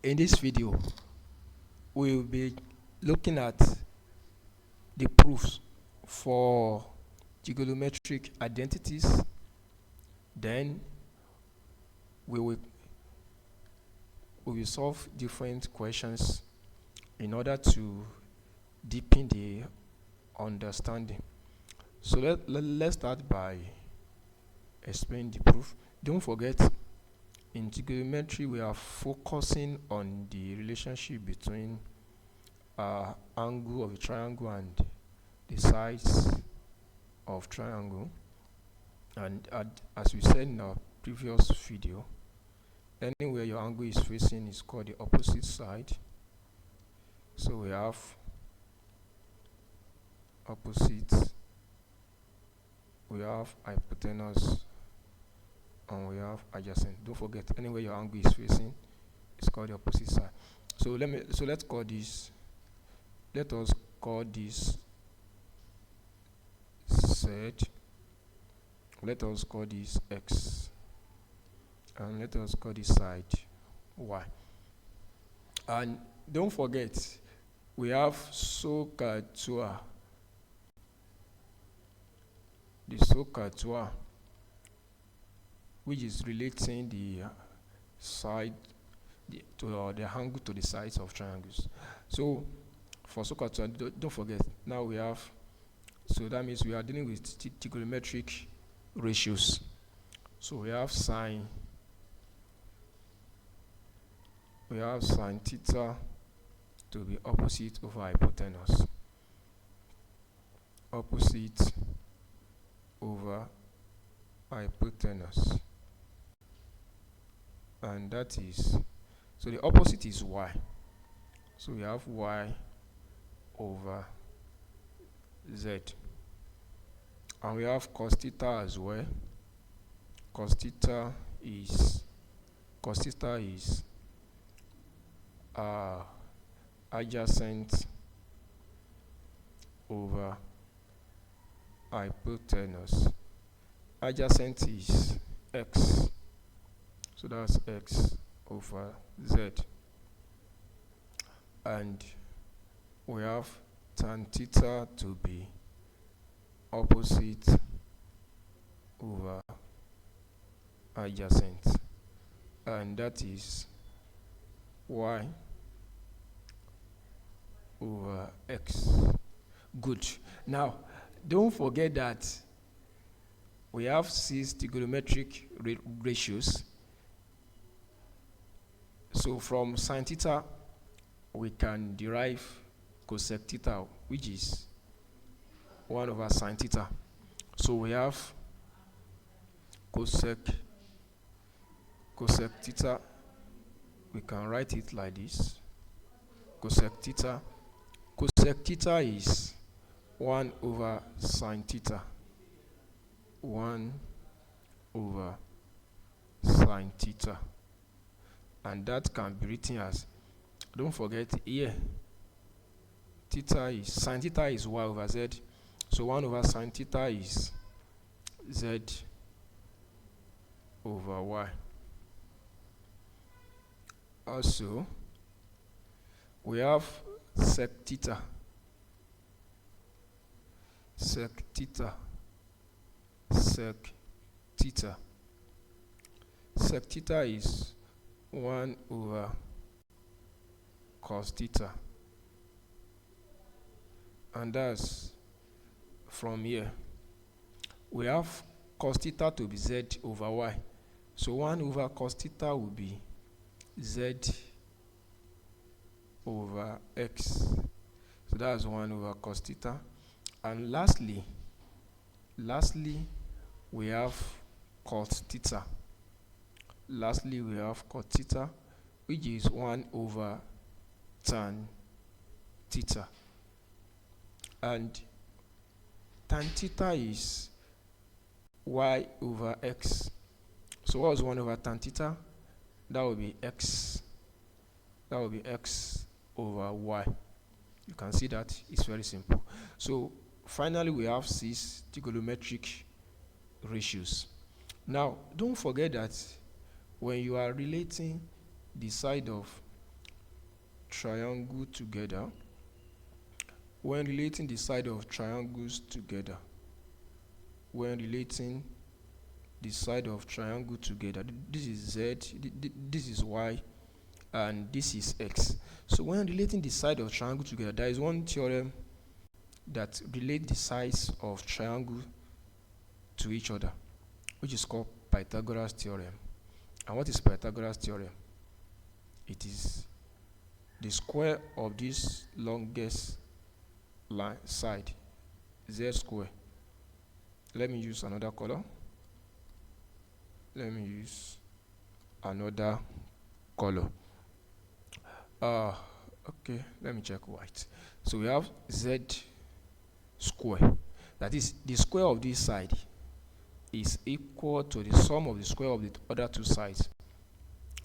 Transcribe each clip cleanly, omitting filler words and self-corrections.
In this video, we will be looking at the proofs for trigonometric identities. Then we will solve different questions in order to deepen the understanding. So let's start by explaining the proof. Don't forget, in trigonometry we are focusing on the relationship between angle of a triangle and the sides of triangle. And as we said in our previous video, anywhere your angle is facing is called the opposite side. So we have opposite, we have hypotenuse, and we have adjacent. Don't forget, anywhere your angle is facing is called the opposite side. So let's call this, let us call this Z, let us call this X, and let us call this side Y. And don't forget, we have SOHCAHTOA, the SOHCAHTOA, which is relating the side to the angle to the sides of triangles. So for SOHCAHTOA, don't forget, now we have, so that means we are dealing with trigonometric ratios. So we have sine theta to be opposite over hypotenuse, opposite over hypotenuse, and that is, so the opposite is y, so we have y over z, and we have cos theta as well. Cos theta is adjacent over hypotenuse. Adjacent is x, so that's x over z, and we have tan theta to be opposite over adjacent, and that is y over x. Good. Now don't forget that we have 6 trigonometric ratios. So from sin theta we can derive cosec theta, which is 1 over sin theta. So we have cosec theta, we can write it like this. Cosec theta is 1 over sin theta, 1 over sin theta, and that can be written as, don't forget here, sin theta is y over z, so 1 over sin theta is z over y. Also, we have sec theta. Sec theta is 1 over cos theta, and that's from here. We have cos theta to be z over y, so 1 over cos theta will be z over x, so that's 1 over cos theta. And lastly we have cot theta. Which is 1 over tan theta, and tan theta is y over x. So what was 1 over tan theta? That will be x. That will be x over y. You can see that it's very simple. So finally we have 6 trigonometric ratios. Now don't forget that when you are relating the side of triangle together, when relating the side of triangles together, when relating the side of triangle together, this is Z, this is Y, and this is X. So when relating the side of triangle together, there is one theorem that relates the sides of triangle to each other, which is called Pythagoras theorem. And what is Pythagoras theorem? It is the square of this longest line side, Z square. Let me use another color. Let me use another color. Okay, let me check white. So we have Z square. That is, the square of this side is equal to the sum of the square of the other two sides,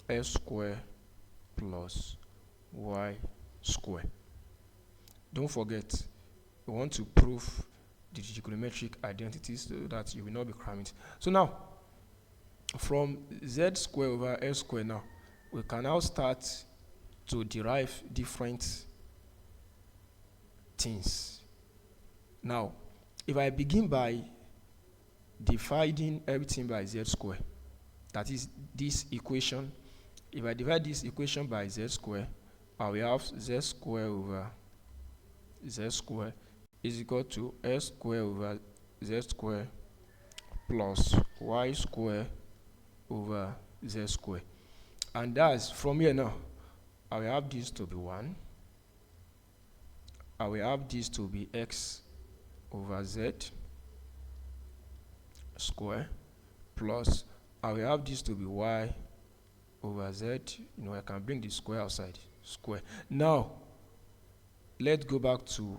x square plus y square. Don't forget, we want to prove the trigonometric identities so that you will not be cramming. So now, from z square over s square now, we can now start to derive different things. Now, if I begin by dividing everything by z square, that is this equation, if I divide this equation by z square, I will have z square over z square is equal to s square over z square plus y square over z square. And that's from here now, I will have this to be 1. I will have this to be x over z square plus I will have this to be y over z. You know, I can bring the square outside. Square. Now, let's go back to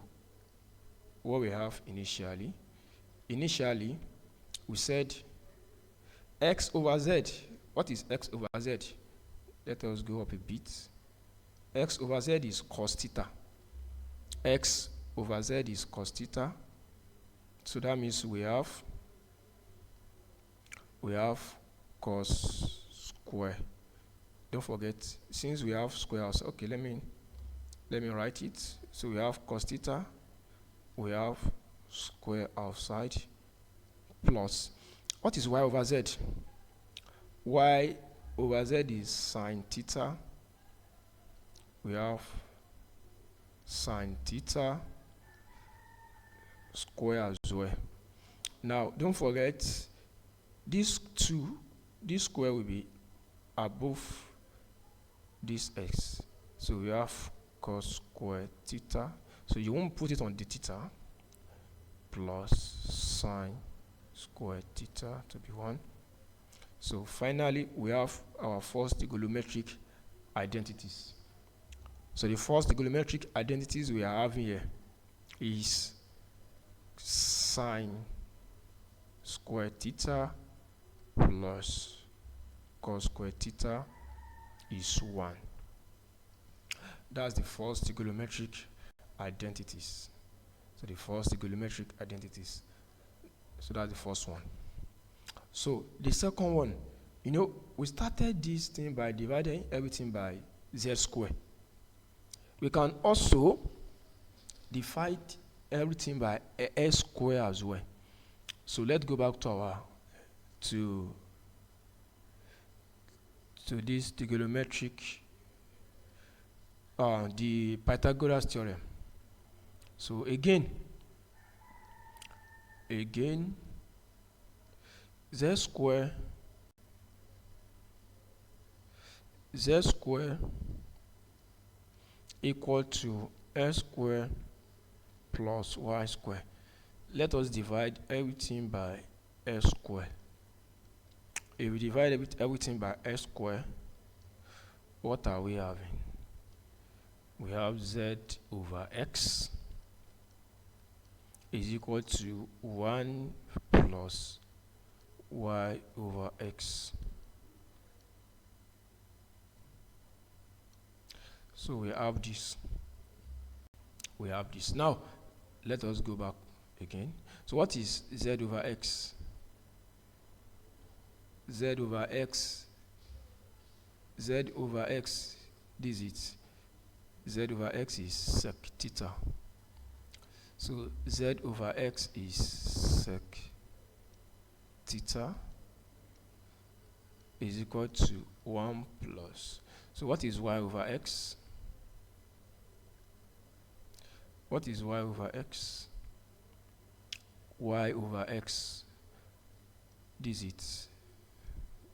what we have initially. Initially, we said x over z. What is x over z? Let us go up a bit. X over z is cos theta. X over z is cos theta. So that means we have cos square. Don't forget, since we have square outside, okay, let me write it. So we have cos theta, we have square outside, plus, what is y over z? Y over z is sine theta. We have sine theta square as well. Now, don't forget, this square will be above this x. So we have cos square theta. So you won't put it on the theta, plus sine square theta to be 1. So finally, we have our first trigonometric identities. So the first trigonometric identities we are having here is sine square theta plus cos square theta is 1. That's the first trigonometric identities. So the first trigonometric identities. So that's the first one. So the second one, you know, we started this thing by dividing everything by z square. We can also divide everything by s square as well. So let's go back to this trigonometric, the Pythagoras theorem. So again, z square equal to s square plus y square. Let us divide everything by s square. If we divide everything by s square, what are we having? We have z over x is equal to 1 plus y over x. So we have this. Now, let us go back again. So what is z over x? Z over x, this is it. Z over X is sec theta. So Z over X is sec theta is equal to 1 plus. So what is Y over X? What is Y over X? Y over X. This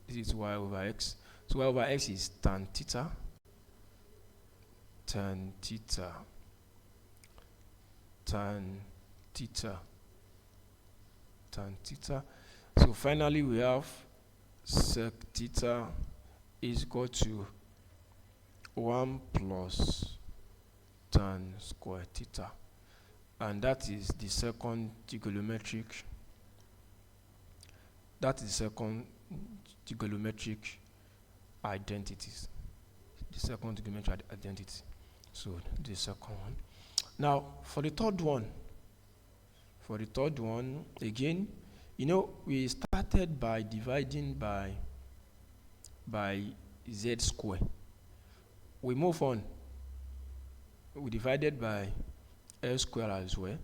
is Y over X. So Y over X is tan theta. Tan theta. Tan theta. Tan theta. So finally we have sec theta is equal to 1 plus tan square theta, and that is the second trigonometric identities. The second trigonometric identity. So the second one. Now for the third one, again, we started by dividing by z square. We move on. We divided by L square as well.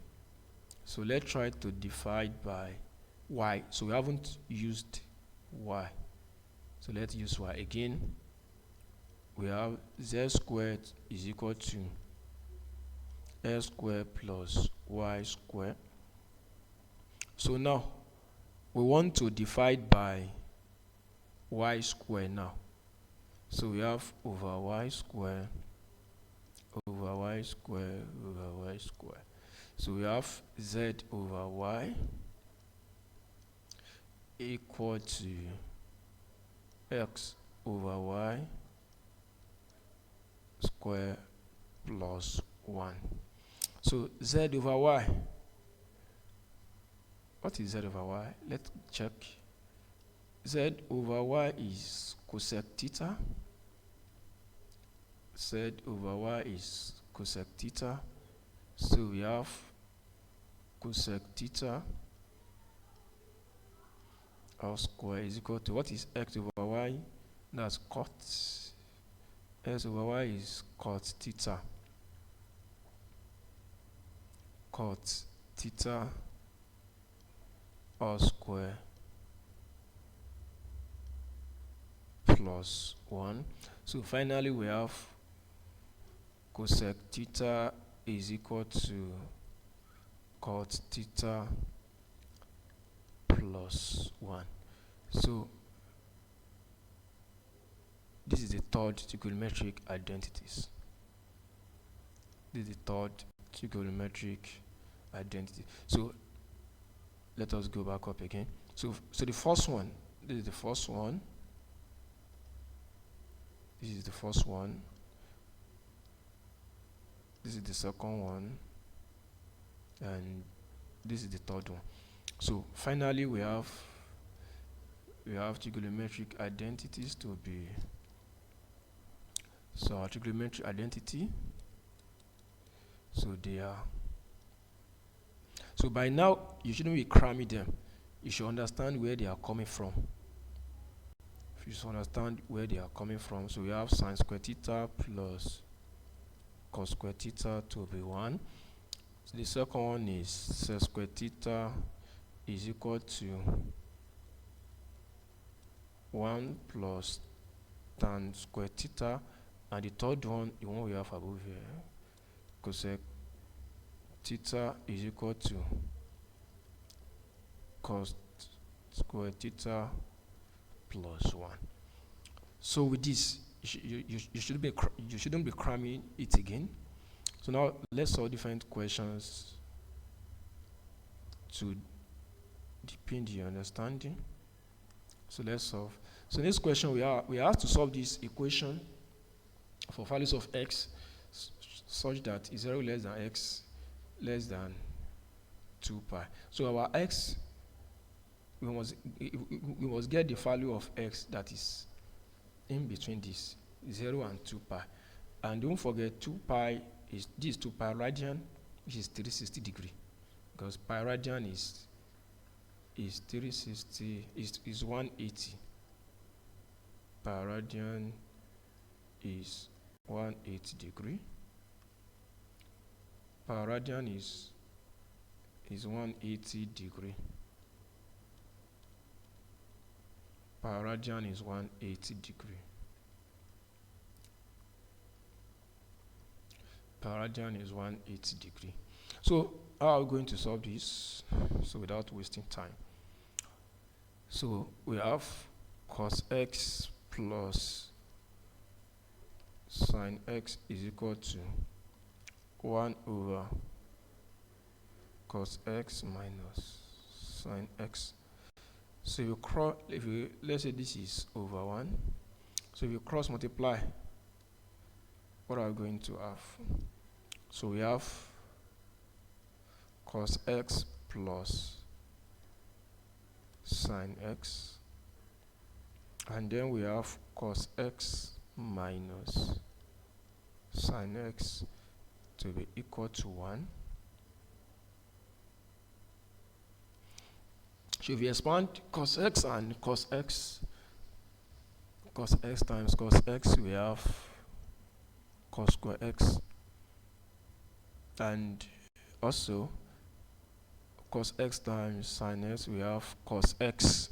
So let's try to divide by y. So we haven't used y. So let's use y again. We have z squared is equal to L squared plus y squared. So now we want to divide by y squared now. So we have over y squared over y squared over y squared. So we have z over y equal to x over y square plus 1. So z over y. What is z over y? Let's check. Z over y is cosec theta. Z over y is cosec theta. So we have cosec theta all square is equal to, what is x over y? That's cot. S over y is cot theta. Cot theta all square plus 1. So finally we have cosec theta is equal to cot theta plus 1. So this is the third trigonometric identities. This is the third trigonometric identity. So let us go back up again. So the first one, this is the first one. This is the first one. This is the second one. And this is the third one. So finally we have trigonometric identities to be. So our trigonometric identity. So they are. So by now you shouldn't be cramming them. You should understand where they are coming from. You should understand where they are coming from. So we have sine square theta plus cos square theta to be 1. So the second one is sec square theta is equal to 1 plus tan square theta. And the third one, the one we have above here, cosec theta is equal to cos square theta plus 1. So with this, you shouldn't be cramming it again. So now let's solve different questions to deepen the understanding. So let's solve. So next question, we are asked to solve this equation for values of x such that 0 less than x less than 2 pi. So our x, we must get the value of x that is in between this 0 and 2 pi. And don't forget 2 pi is this 2 pi radian, which is 360 degree, because pi radian is 360 is 180. Pi radian is 180 degree. per radian is 180 degree. Per radian is 180 degree. Per radian is 180 degree. So how are we going to solve this? So without wasting time. So we have cos x plus sin x is equal to 1 over cos x minus sin x. So if you let's say this is over 1. So if you cross multiply, what are we going to have? So we have cos x plus sin x, and then we have cos x minus sin x to be equal to 1. So if you expand cos x and cos x times cos x, we have cos square x, and also cos x times sin x, we have cos x.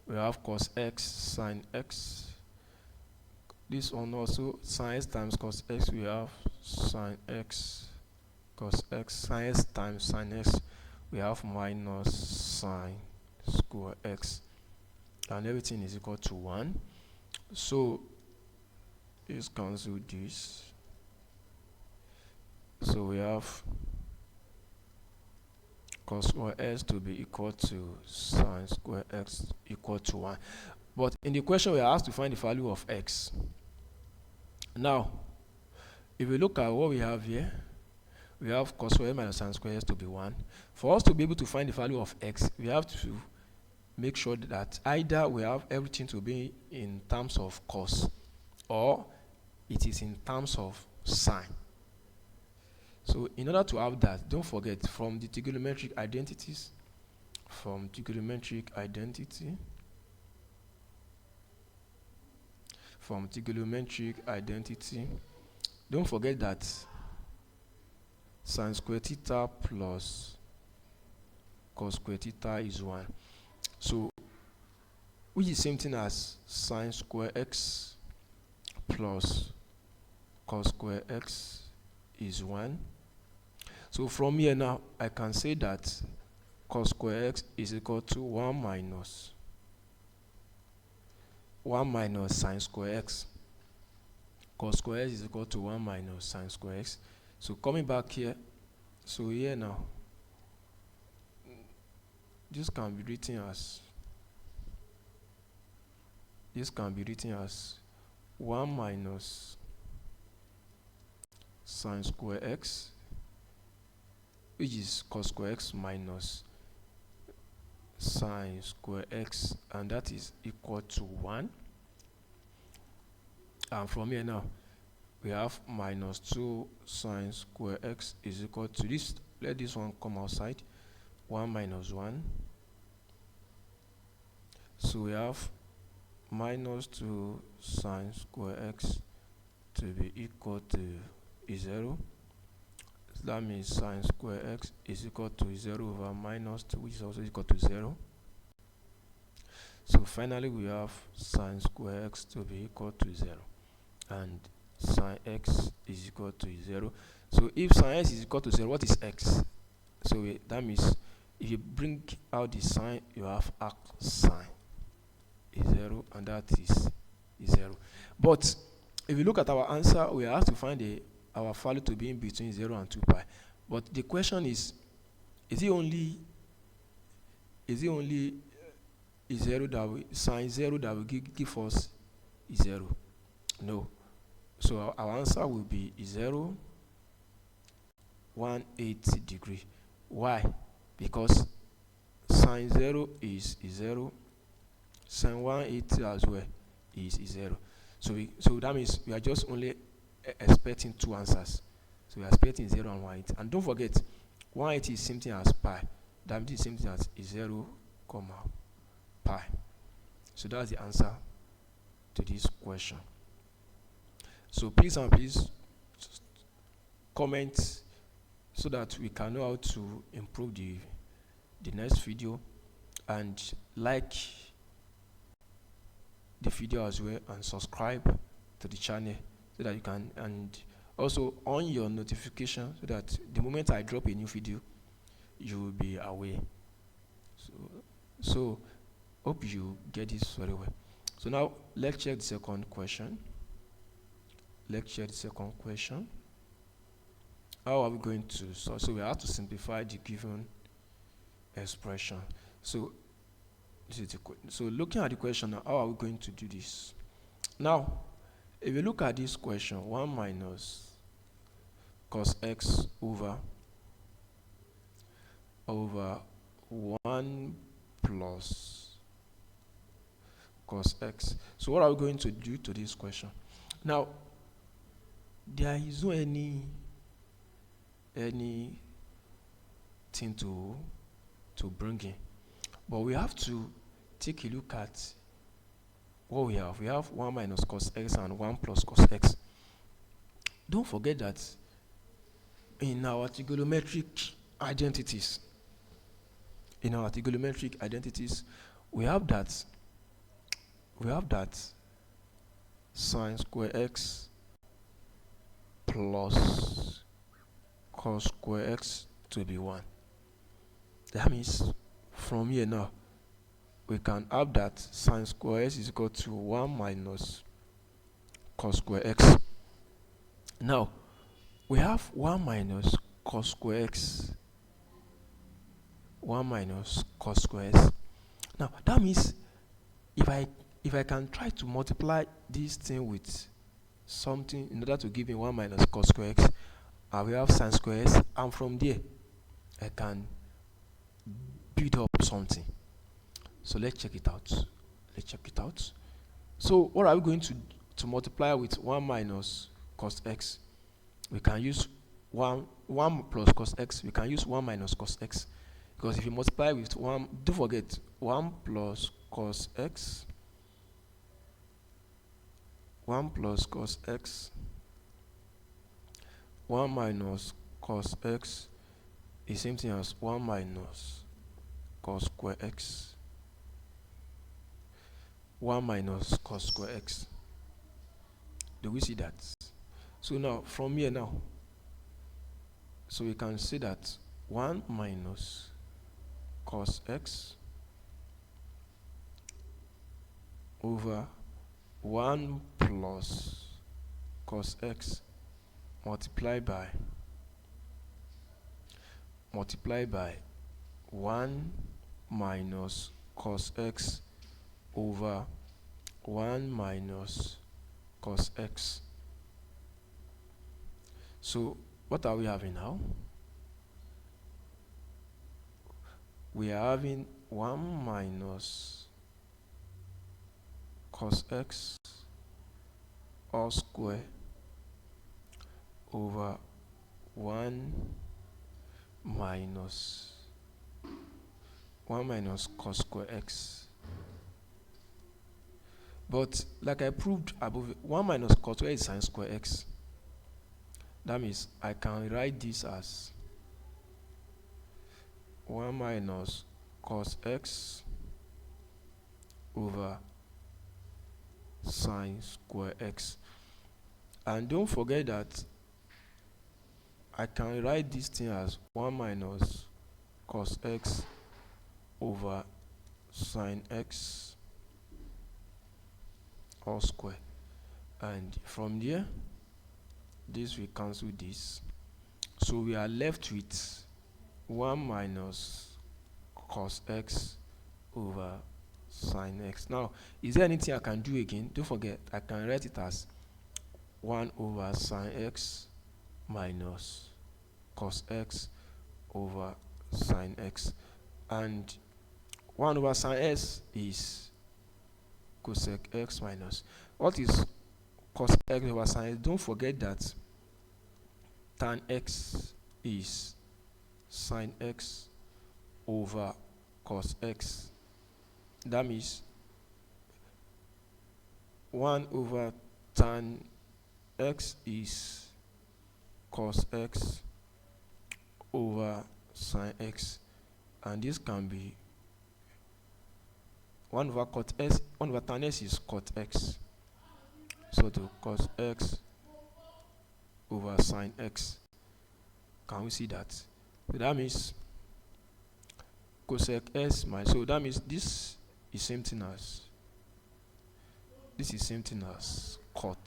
We have cos x sin x. This one also, sin x times cos x, we have sin x cos x. Sin x times sin x, we have minus sin square x, and everything is equal to 1. So let's cancel this. So we have cos square x to be equal to sin square x equal to 1. But in the question we are asked to find the value of x. Now, if we look at what we have here, we have cos square minus sin square x to be 1. For us to be able to find the value of x, we have to make sure that either we have everything to be in terms of cos, or it is in terms of sine. So in order to have that, don't forget from the trigonometric identities, don't forget that sin square theta plus cos square theta is 1. So which is same thing as sin square x plus cos square x is 1. So from here now, I can say that cos square x is equal to 1 minus sin square x. Cos square x is equal to 1 minus sin square x. So coming back here, so here now, this can be written as 1 minus sin square x, which is cos square x minus sin square x, and that is equal to 1. And from here now, we have minus 2 sin square x is equal to this. Let this one come outside. 1 minus 1. So we have minus 2 sin square x to be equal to 0. So that means sin square x is equal to 0 over minus 2, which is also equal to 0. So finally we have sin square x to be equal to 0, and sin x is equal to 0. So if sin x is equal to 0, what is x? So that means if you bring out the sign, you have arc sine is 0, and that is 0. But if you look at our answer, we are asked to find our value to be in between 0 and 2 pi. But the question is it only 0 that sin 0 that will give us 0? No. So our answer will be 0, 180 degree. Why? Because sin 0 is 0, sin 180 as well is 0. So that means we are just only expecting two answers. So we are expecting 0 and 180. And don't forget, 180 is same thing as pi. That means same thing as 0, pi. So that's the answer to this question. So please comment so that we can know how to improve the next video, and like the video as well, and subscribe to the channel so that you can, and also on your notification so that the moment I drop a new video you will be aware. So hope you get this very well. So now let's check the second question. How are we going to solve? So we have to simplify the given expression. So this is so looking at the question now, how are we going to do this? Now, if you look at this question, 1 minus cos x over 1 plus cos x. So what are we going to do to this question? Now, there is no anything to bring in, but we have to take a look at what we have. We have 1 minus cos x and 1 plus cos x. Don't forget that in our trigonometric identities, we have that sine square x plus cos square x to be 1. That means from here now we can have that sine square x is equal to 1 minus cos square x. Now we have 1 minus cos square x, 1 minus cos square x. Now that means if I can try to multiply this thing with something in order to give me 1 minus cos square x, I will have sine square x, and from there I can build up something. So let's check it out. So what are we going to multiply with 1 minus cos x? We can use 1 plus cos x. We can use 1 minus cos x, because if you multiply with 1, don't forget 1 plus cos x, 1 plus cos x, 1 minus cos x is same thing as 1 minus cos square x, 1 minus cos square x. Do we see that? So now from here now, so we can say that 1 minus cos x over 1 plus cos x multiplied by 1 minus cos x over 1 minus cos x. So what are we having now? We are having 1 minus cos x all square over 1 minus cos square x. But like I proved above, 1 minus cos square is sine square x. That means I can write this as 1 minus cos x over sine square x. And don't forget that I can write this thing as 1 minus cos x over sine x all square. And from there, this will cancel this. So we are left with 1 minus cos x over sine x. Now, is there anything I can do again? Don't forget, I can write it as 1 over sine x minus cos x over sine x. And 1 over sine x is cosec x minus. What is cos x over sine x? Don't forget that tan x is sine x over cos x. That means 1 over tan x is cos x over sine x, and this can be 1 over cot s. 1 over tan s is cot x, so to cos x over sine x. Can we see that? So that means cosec s minus, so that means this is same thing as cot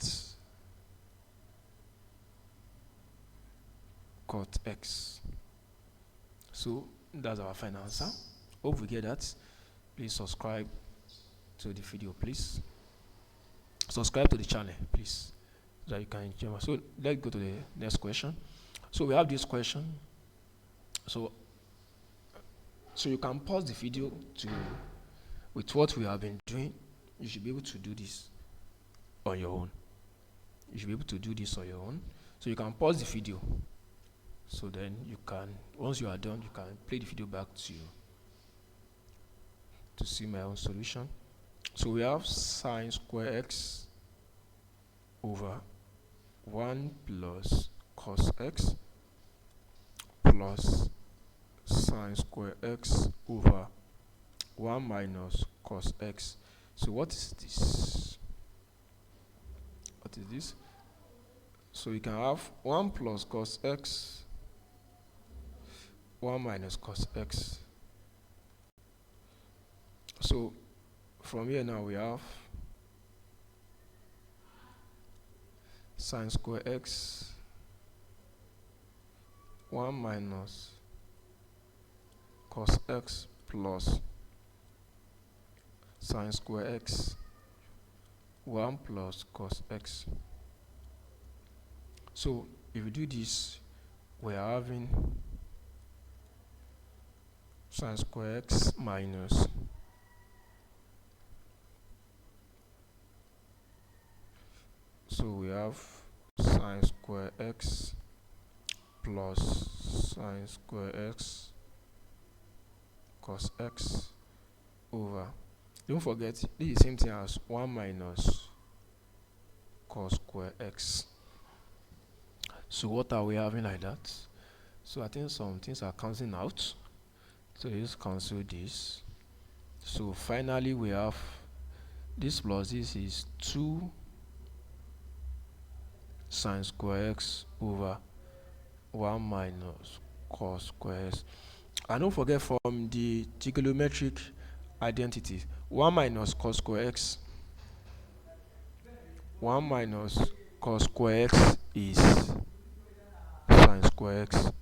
x. So that's our final answer. Hope we get that. Please subscribe to the video, please. Subscribe to the channel, please, so that you can enjoy. So let's go to the next question. So we have this question. So you can pause the video to, with what we have been doing, you should be able to do this on your own. So you can pause the video. So then you can, once you are done, you can play the video back to see my own solution. So we have sine square x over 1 plus cos x plus sine square x over 1 minus cos x. So what is this? So you can have 1 plus cos x, 1 minus cos x. So from here now we have sine square x 1 minus cos x plus sine square x 1 plus cos x. So if we do this, we are having sine square x minus so we have sine square x plus sine square x cos x over, don't forget this is the same thing as 1 minus cos square x. So what are we having like that? So I think some things are cancelling out, so just cancel this. So finally we have this plus this is 2 sine square x over 1 minus cos square x. And don't forget, from the trigonometric identity, 1 minus cos square x, 1 minus cos square x is sine square x.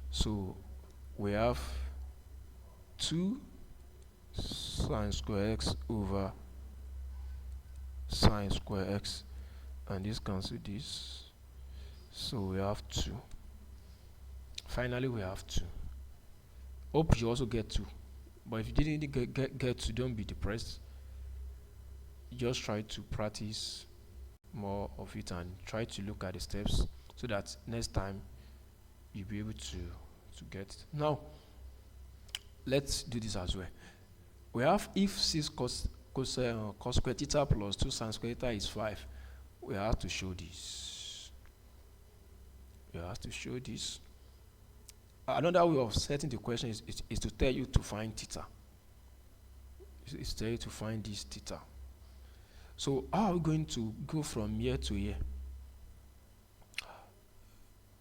So we have 2 sine square x over sine square x, and this cancel this, so we have 2. Finally we have 2. Hope you also get 2, but if you didn't get 2, don't be depressed. Just try to practice more of it and try to look at the steps, so that next time you'll be able to get it. Now let's do this as well. We have, if 6 cos square theta plus 2 sin square theta is 5, we have to show this. Another way of setting the question is to tell you to find theta. It's tell you to find this theta. So how are we going to go from here to here?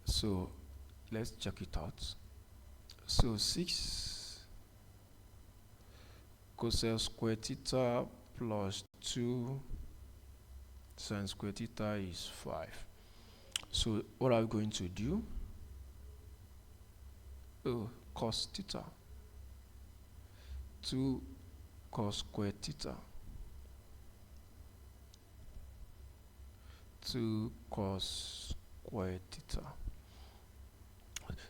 So let's check it out. So 6 cosec square theta plus 2 sin square theta is 5. So what are we going to do? Cos theta, 2 cos square theta, 2 cos square theta.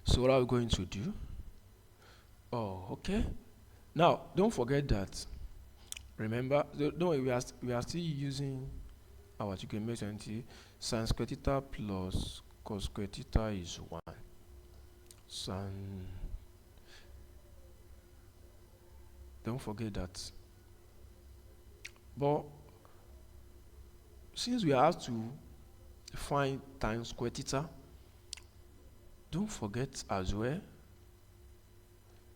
So what are we going to do? Okay. Now don't forget that. Remember, don't worry, we are still using our trigonometric identity. Sin square theta plus cos square theta is 1. Don't forget that. But since we have to find tan square theta, don't forget as well,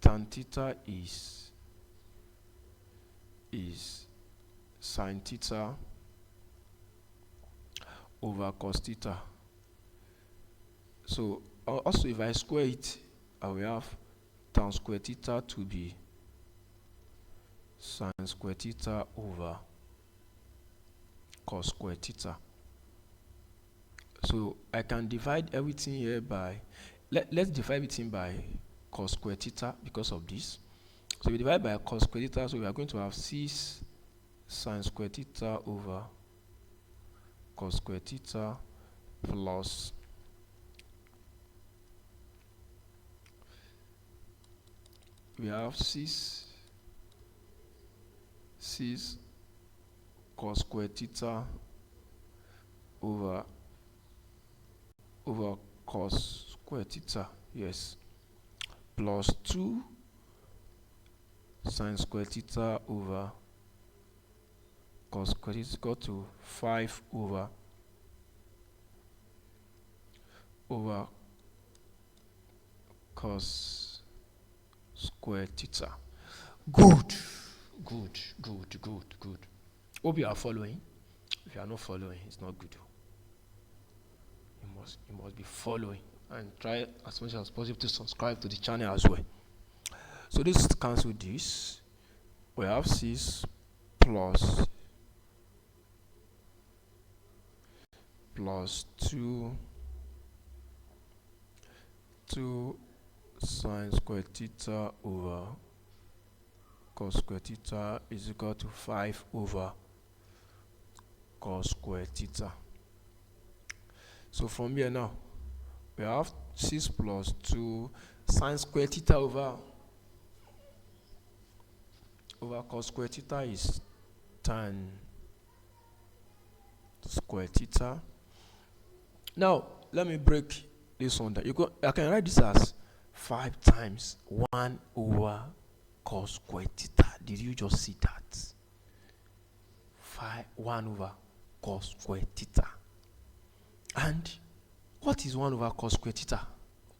tan theta is sin theta over cos theta. So also if I square it, I will have tan square theta to be sin square theta over cos square theta. So I can divide everything here by, let's divide everything by cos square theta because of this. So we divide by cos square theta, so we are going to have 6 sin square theta over cos square theta plus we have 6 cos square theta over cos square theta, yes, plus 2 sin square theta over cos square theta is equal to 5 over cos square theta. Good. Hope you are following. If you are not following, it's not good. You must be following, and try as much as possible to subscribe to the channel as well. So this cancel this. We have 6 plus 2 sin square theta over cos square theta is equal to 5 over cos square theta. So from here now, we have 6 plus 2 sin square theta over cos square theta is tan square theta. Now let me break this one down. I can write this as 5 times 1 over cos square theta. Did you just see that? 1 over cos square theta. And what is 1 over cos square theta?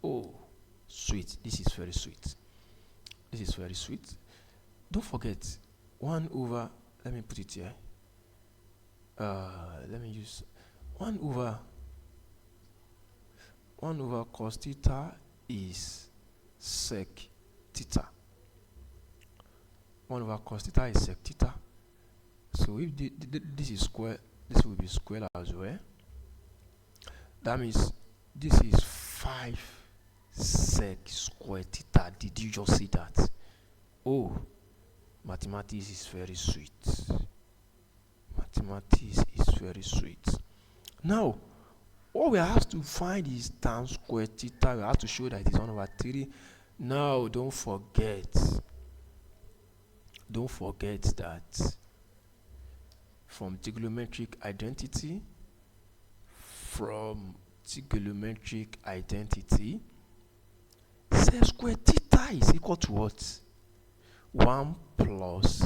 Oh, sweet. This is very sweet. Don't forget 1 over, let me put it here. Let me use 1 over cos theta is sec theta. 1 over cos theta is sec theta. So if this is square, this will be square as well. That means this is 5 sec square theta. Did you just see that? Oh, mathematics is very sweet. Now, what we have to find is tan square theta. We have to show that it is 1 over 3. Now, don't forget that from trigonometric identity, sec square theta is equal to what? 1 plus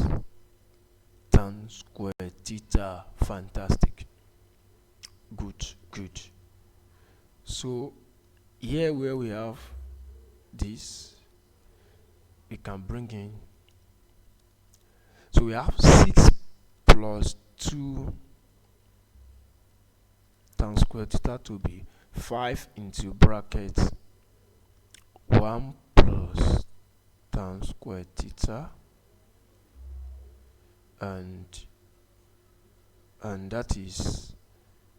tan square theta. Fantastic. Good. So here where we have this, we can bring in, so we have 6 plus 2 tan square theta to be 5 into bracket 1 plus tan square theta, and that is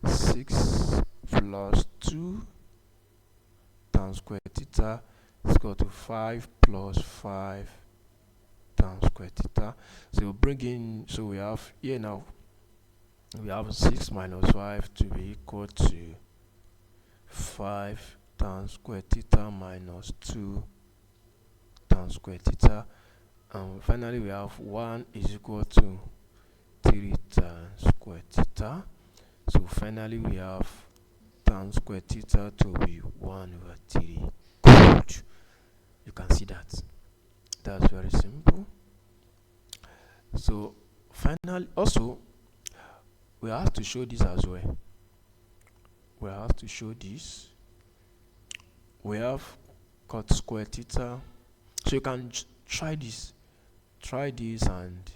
6 plus 2 tan square theta is equal to 5 plus 5 tan square theta. So bring in, so we have here now, we have 6 minus 5 to be equal to 5 tan square theta minus 2 tan square theta, and finally we have 1 is equal to 3 tan square theta. So finally we have tan square theta to be 1 over 3. Good. You can see that. That's very simple. So finally, also we have to show this as well. We have to show this we have cot square theta. So you can try this and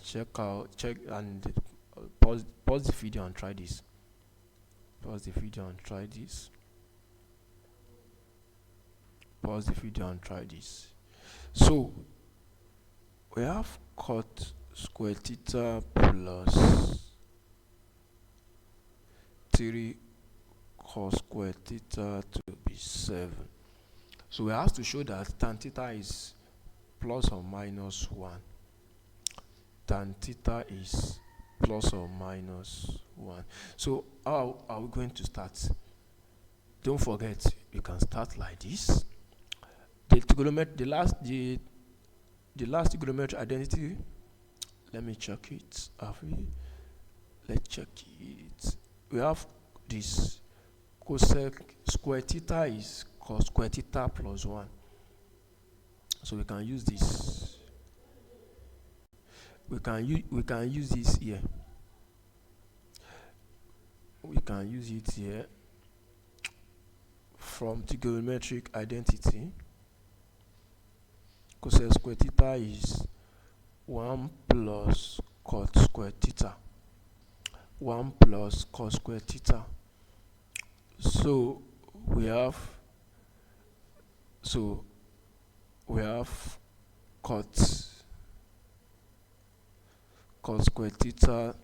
check and pause the video and try this. Pause the video and try this. Pause the video and try this. So we have cot square theta plus 3 cos square theta to be 7. So we have to show that tan theta is plus or minus 1. Tan theta is plus or minus 1. So how are we going to start? Don't forget, you can start like this. The last trigonometric identity, let me check it. Let's check it. We have this cosec square theta is cos square theta plus 1. So we can use this. We can use this here. We can use it here from trigonometric identity. Cosec square theta is 1 plus cot square theta. 1 plus cos square theta. So we have cot square theta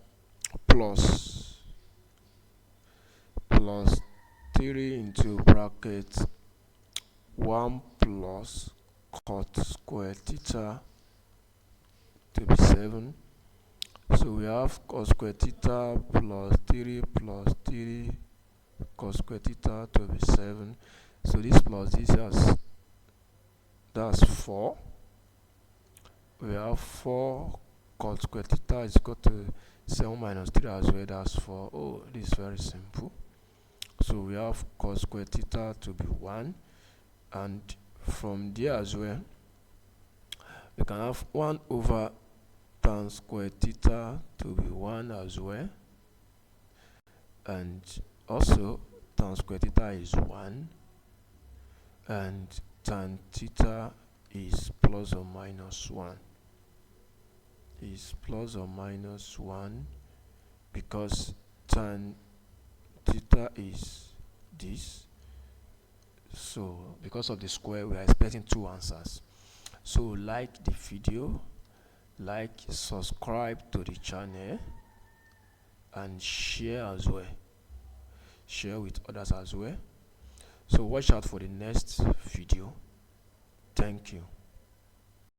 plus 3 into bracket 1 plus cot square theta to be 7. So we have cos square theta plus 3 cos square theta to be 7. So this plus this, that's 4. We have 4 cos square theta is equal to 7 minus 3 as well. That's 4. Oh, this is very simple. So we have cos square theta to be 1, and from there as well, we can have 1 over tan square theta to be 1 as well, and also tan square theta is 1, and tan theta is plus or minus 1. Is plus or minus 1 because tan theta is this. So because of the square, we are expecting 2 answers. So like the video, subscribe to the channel, and share as well. Share with others as well. So watch out for the next video. Thank you.